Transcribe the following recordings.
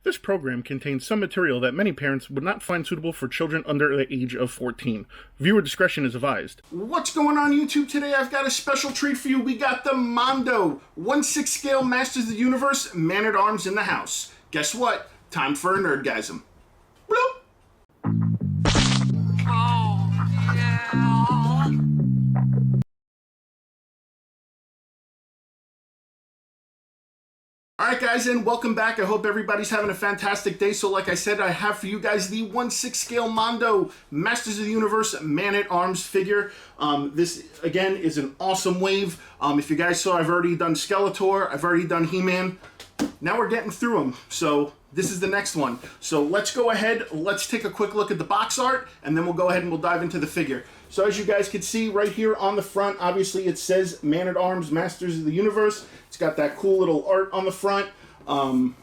This program contains some material that many parents would not find suitable for children under the age of 14. Viewer discretion is advised. What's going on YouTube today? I've got a special treat for you. We got the Mondo 1/6 scale Masters of the Universe Man-at-Arms in the house. Guess what? Time for a Nerdgasm. Bloop. Alright guys, and welcome back. I hope everybody's having a fantastic day. So like I said, I have for you guys the 1/6 scale Mondo Masters of the Universe Man-at-Arms figure. This, again, is an awesome wave. If you guys saw, I've already done Skeletor, I've already done He-Man. Now we're getting through them. So this is the next one. So let's go ahead, let's take a quick look at the box art, and then we'll go ahead and we'll dive into the figure. So as you guys can see right here on the front, obviously it says Man-at-Arms Masters of the Universe. It's got that cool little art on the front. On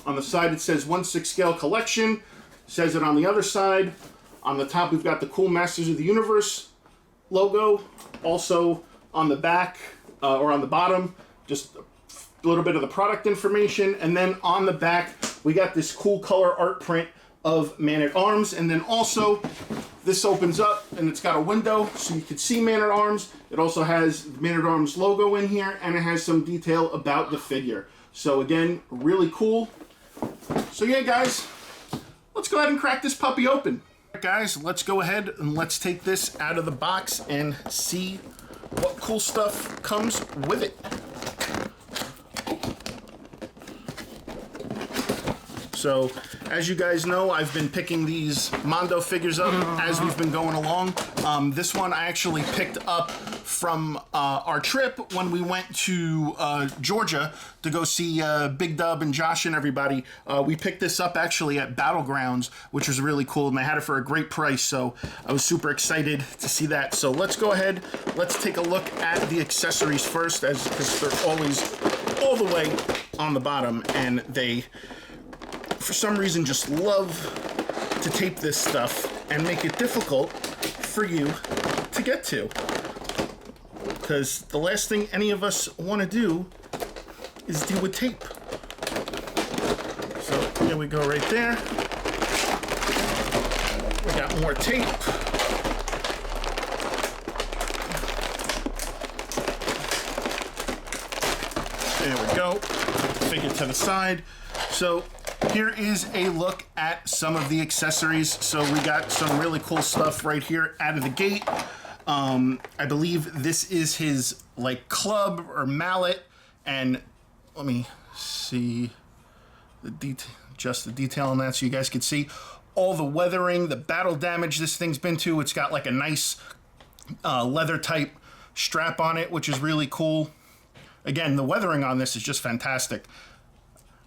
the side it says 1/6 scale collection. Says it on the other side. On the top we've got the cool Masters of the Universe logo. Also on the back, or on the bottom, just a little bit of the product information. And then on the back we got this cool color art print of Man-at-Arms. And then also this opens up and it's got a window so you can see Man-at-Arms. It also has the Man-at-Arms logo in here, and it has some detail about the figure. So again, really cool. So yeah guys, let's go ahead and crack this puppy open. Alright guys, let's go ahead and let's take this out of the box and see what cool stuff comes with it. So, as you guys know, I've been picking these Mondo figures up as we've been going along. This one I actually picked up from our trip when we went to Georgia to go see Big Dub and Josh and everybody. We picked this up actually at Battlegrounds, which was really cool, and they had it for a great price, so I was super excited to see that. So let's go ahead, let's take a look at the accessories first, because they're always all the way on the bottom, and they, for some reason, just love to tape this stuff and make it difficult for you to get to. Because the last thing any of us want to do is deal with tape. So here we go right there. We got more tape. There we go. Figure to the side. So here is a look at some of the accessories. So we got some really cool stuff right here out of the gate. I believe this is his like club or mallet, and let me see the detail on that so you guys can see all the weathering, the battle damage this thing's been to. It's got like a nice leather type strap on it, which is really cool. Again, the weathering on this is just fantastic.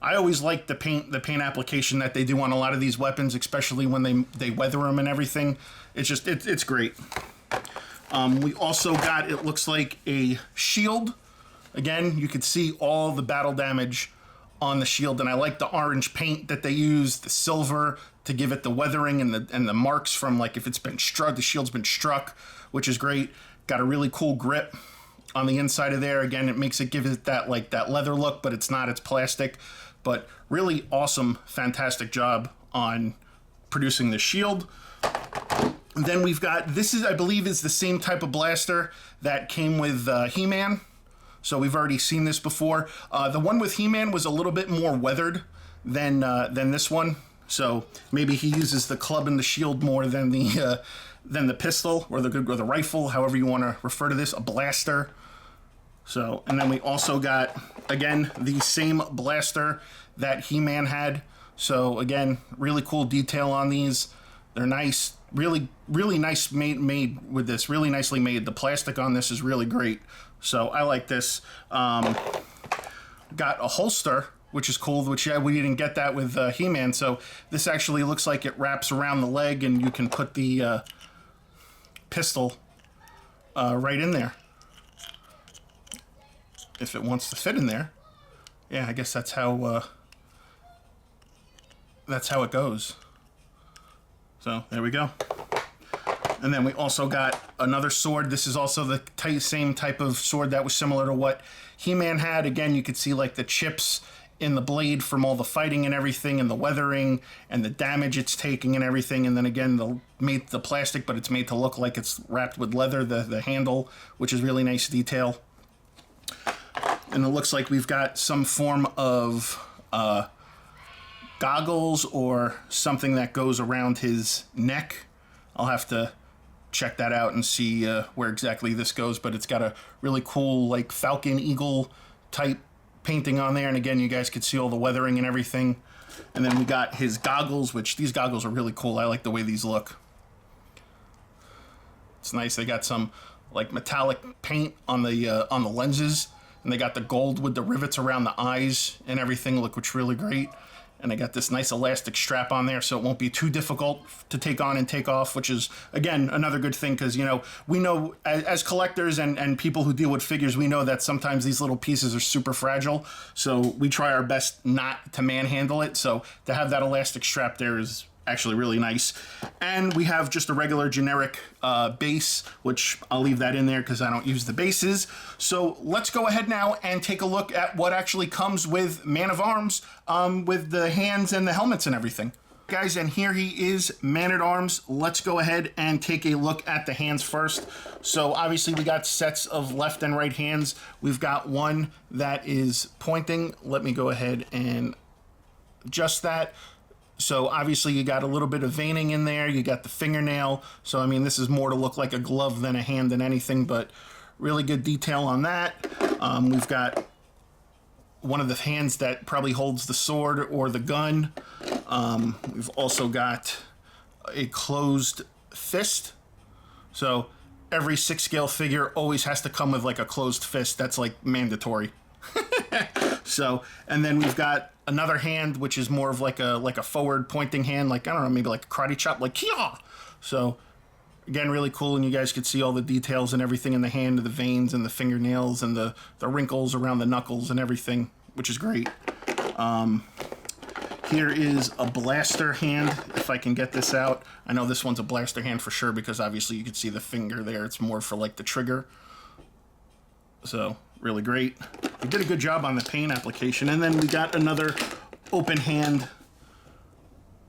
I always like the paint application that they do on a lot of these weapons, especially when they weather them and everything. It's just, it's great. We also got, it looks like a shield. Again, you can see all the battle damage on the shield, and I like the orange paint that they use, the silver, to give it the weathering and the marks from, like, if it's been struck, the shield's been struck, which is great. Got a really cool grip on the inside of there. Again, it makes it give it that, like, that leather look, but it's not, it's plastic. But really awesome, fantastic job on producing the shield. And then we've got, this is, I believe, is the same type of blaster that came with He-Man. So we've already seen this before. The one with He-Man was a little bit more weathered than this one. So maybe he uses the club and the shield more than the pistol or the rifle, however you want to refer to this, a blaster. So, and then we also got, again, the same blaster that He-Man had. So again, really cool detail on these. They're nice, really nice made with this, really nicely made. The plastic on this is really great. So I like this. Got a holster, which is cool, which, yeah, we didn't get that with He-Man. So this actually looks like it wraps around the leg, and you can put the pistol right in there if it wants to fit in there. Yeah, I guess that's how it goes. So there we go. And then we also got another sword. This is also the same type of sword that was similar to what He-Man had. Again, you could see like the chips in the blade from all the fighting and everything, and the weathering and the damage it's taking and everything. And then again, made the plastic, but it's made to look like it's wrapped with leather, the handle, which is really nice detail. And it looks like we've got some form of goggles or something that goes around his neck. I'll have to check that out and see where exactly this goes, but it's got a really cool like falcon eagle type painting on there, and again you guys could see all the weathering and everything. And then we got his goggles, which these goggles are really cool. I like the way these look. It's nice. They got some like metallic paint on the lenses, and they got the gold with the rivets around the eyes and everything, look, which really great. And I got this nice elastic strap on there, so it won't be too difficult to take on and take off, which is, again, another good thing, because, you know, we know as collectors and people who deal with figures, we know that sometimes these little pieces are super fragile, so we try our best not to manhandle it. So to have that elastic strap there is actually really nice. And we have just a regular generic base, which I'll leave that in there because I don't use the bases. So let's go ahead now and take a look at what actually comes with Man of Arms, with the hands and the helmets and everything. Guys, and here he is, Man at Arms. Let's go ahead and take a look at the hands first. So obviously we got sets of left and right hands. We've got one that is pointing. Let me go ahead and adjust that. So obviously you got a little bit of veining in there. You got the fingernail. So I mean, this is more to look like a glove than a hand than anything, but really good detail on that. We've got one of the hands that probably holds the sword or the gun. We've also got a closed fist. So every 6 scale figure always has to come with like a closed fist. That's like mandatory. So, and then we've got another hand, which is more of like a forward pointing hand, like, I don't know, maybe like a karate chop, like kia. So again, really cool. And you guys could see all the details and everything in the hand, the veins and the fingernails and the wrinkles around the knuckles and everything, which is great. Here is a blaster hand, if I can get this out. I know this one's a blaster hand for sure, because obviously you can see the finger there. It's more for like the trigger. So really great. We did a good job on the paint application. And then we got another open hand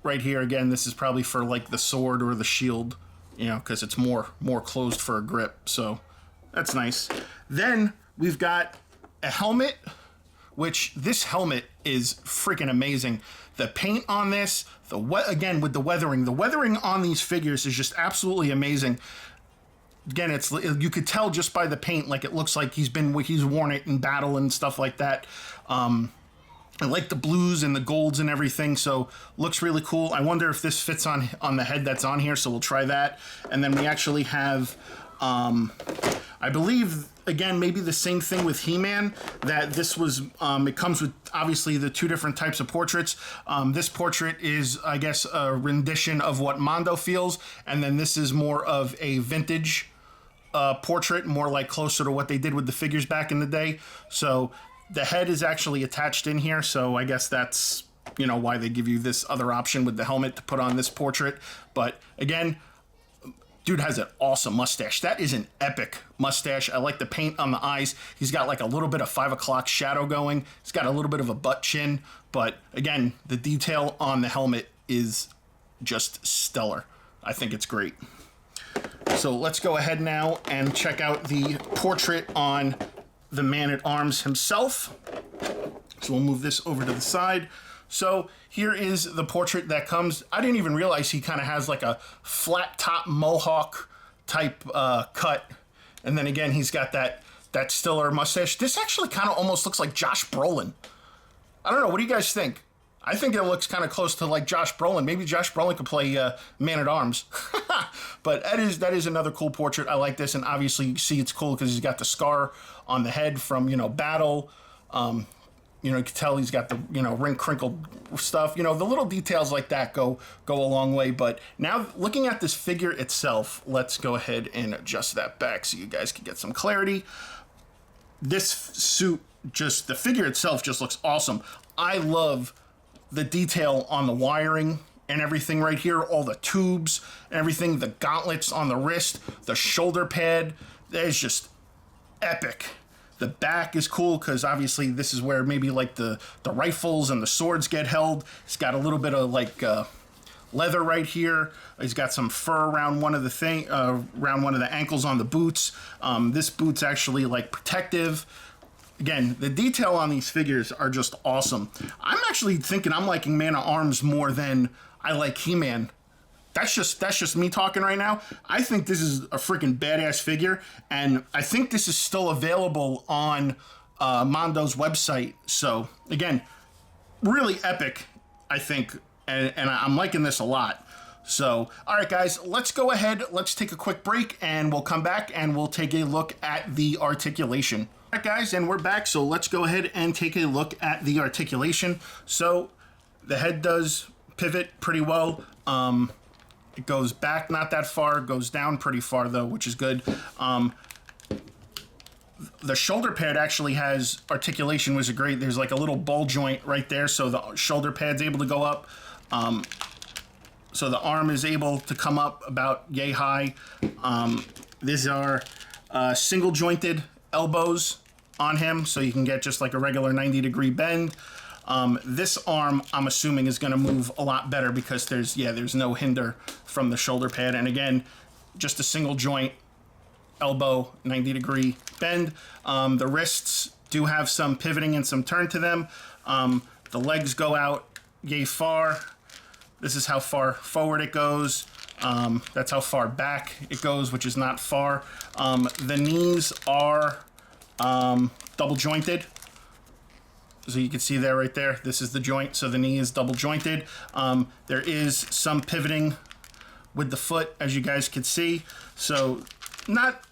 right here. Again, this is probably for like the sword or the shield, you know, because it's more closed for a grip. So that's nice. Then we've got a helmet, which this helmet is freaking amazing. The paint on this, again with the weathering on these figures is just absolutely amazing. Again, you could tell just by the paint, like it looks like he's worn it in battle and stuff like that. I like the blues and the golds and everything, so looks really cool. I wonder if this fits on the head that's on here, so we'll try that. And then we actually have, I believe, again, maybe the same thing with He-Man, that this was, it comes with obviously the 2 different types of portraits. This portrait is, I guess, a rendition of what Mondo feels, and then this is more of a vintage portrait, more like closer to what they did with the figures back in the day. So the head is actually attached in here, so I guess that's, you know, why they give you this other option with the helmet to put on this portrait. But again, dude has an awesome mustache. That is an epic mustache. I like the paint on the eyes. He's got like a little bit of 5 o'clock shadow going. He's got a little bit of a butt chin, but again, the detail on the helmet is just stellar. I think it's great. So let's go ahead now and check out the portrait on the Man at Arms himself. So we'll move this over to the side. So here is the portrait that comes. I didn't even realize he kind of has like a flat top mohawk type cut. And then again, he's got that stiller mustache. This actually kind of almost looks like Josh Brolin. I don't know. What do you guys think? I think it looks kind of close to like Josh Brolin. Maybe Josh Brolin could play Man at Arms. But that is another cool portrait. I like this, and obviously you see it's cool because he's got the scar on the head from, you know, battle. You know, you can tell he's got the, you know, ring crinkled stuff. You know, the little details like that go a long way. But now looking at this figure itself, let's go ahead and adjust that back so you guys can get some clarity. This suit, just the figure itself just looks awesome. I love the detail on the wiring and everything right here, all the tubes and everything, the gauntlets on the wrist, the shoulder pad. That is just epic. The back is cool because obviously this is where maybe like the rifles and the swords get held. It's got a little bit of like leather right here. He's got some fur around one of the ankles on the boots. This boot's actually like protective. Again, the detail on these figures are just awesome. I'm actually thinking I'm liking Man-at-Arms more than I like He-Man. That's just me talking right now. I think this is a freaking badass figure, and I think this is still available on Mondo's website. So again, really epic, I think, and I'm liking this a lot. So, all right, guys, let's go ahead. Let's take a quick break, and we'll come back, and we'll take a look at the articulation. All right, guys, and we're back, so let's go ahead and take a look at the articulation. So, the head does pivot pretty well. It goes back not that far, goes down pretty far, though, which is good. The shoulder pad actually has articulation, which is great. There's like a little ball joint right there, so the shoulder pad's able to go up. So the arm is able to come up about yay high. These are single jointed elbows on him, so you can get just like a regular 90-degree bend. This arm, I'm assuming, is going to move a lot better because there's no hinder from the shoulder pad. And again, just a single joint elbow, 90-degree bend. The wrists do have some pivoting and some turn to them. The legs go out yay far. This is how far forward it goes. That's how far back it goes, which is not far. The knees are double jointed. So you can see there right there, this is the joint, so the knee is double jointed. There is some pivoting with the foot, as you guys can see. So not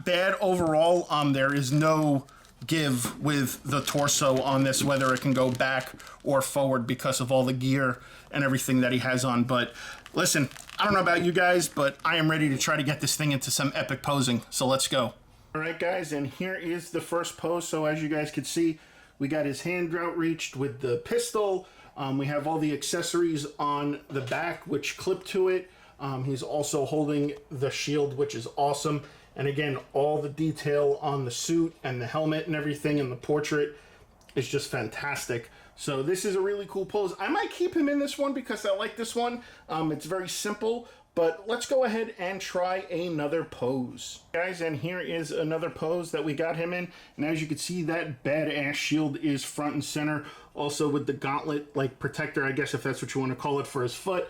bad overall. There is no give with the torso on this, whether it can go back or forward because of all the gear and everything that he has on. But listen, I don't know about you guys, but I am ready to try to get this thing into some epic posing. So let's go. All right, guys, and here is the first pose. So as you guys can see, we got his hand outreached with the pistol. We have all the accessories on the back, which clip to it. He's also holding the shield, which is awesome. And again, all the detail on the suit and the helmet and everything and the portrait is just fantastic. So this is a really cool pose. I might keep him in this one because I like this one. It's very simple, but let's go ahead and try another pose. Guys, and here is another pose that we got him in. And as you can see, that badass shield is front and center. Also with the gauntlet, like protector, I guess if that's what you want to call it, for his foot.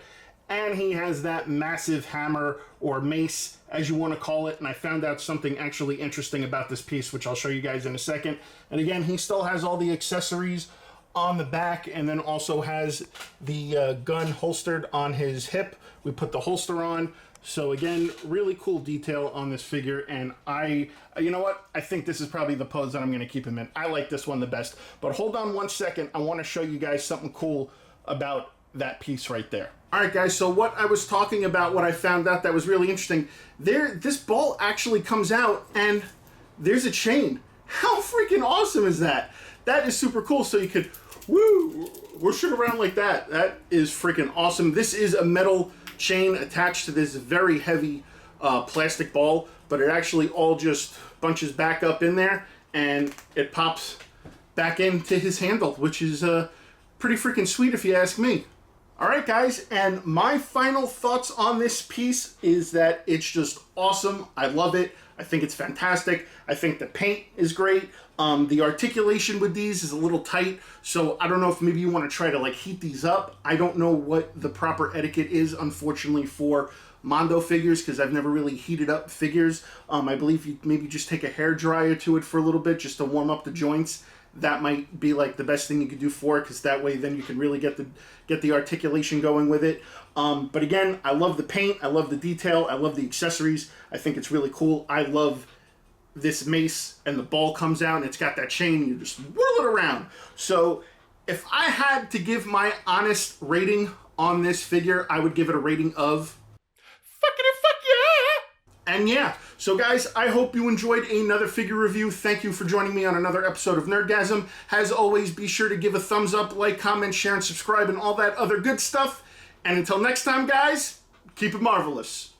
And he has that massive hammer or mace, as you want to call it. And I found out something actually interesting about this piece, which I'll show you guys in a second. And again, he still has all the accessories on the back, and then also has the gun holstered on his hip. We put the holster on. So again, really cool detail on this figure. And you know what? I think this is probably the pose that I'm going to keep him in. I like this one the best. But hold on one second. I want to show you guys something cool about that piece right there. All right, guys, so what I was talking about, what I found out that was really interesting, this ball actually comes out and there's a chain. How freaking awesome is that? That is super cool. So you could, whoosh it around like that. That is freaking awesome. This is a metal chain attached to this very heavy plastic ball, but it actually all just bunches back up in there and it pops back into his handle, which is pretty freaking sweet if you ask me. All right, guys, and my final thoughts on this piece is that it's just awesome. I love it. I think it's fantastic. I think the paint is great. The articulation with these is a little tight, so I don't know if maybe you want to try to like heat these up. I don't know what the proper etiquette is, unfortunately, for Mondo figures, because I've never really heated up figures. I believe you maybe just take a hair dryer to it for a little bit just to warm up the joints. That might be like the best thing you could do for it, because that way then you can really get the articulation going with it. But again, I love the paint, I love the detail, I love the accessories. I think it's really cool. I love this mace, and the ball comes out and it's got that chain and you just whirl it around. So if I had to give my honest rating on this figure, I would give it a rating of fuck yeah! And yeah, so guys, I hope you enjoyed another figure review. Thank you for joining me on another episode of Nerdgasm. As always, be sure to give a thumbs up, like, comment, share, and subscribe, and all that other good stuff. And until next time, guys, keep it marvelous.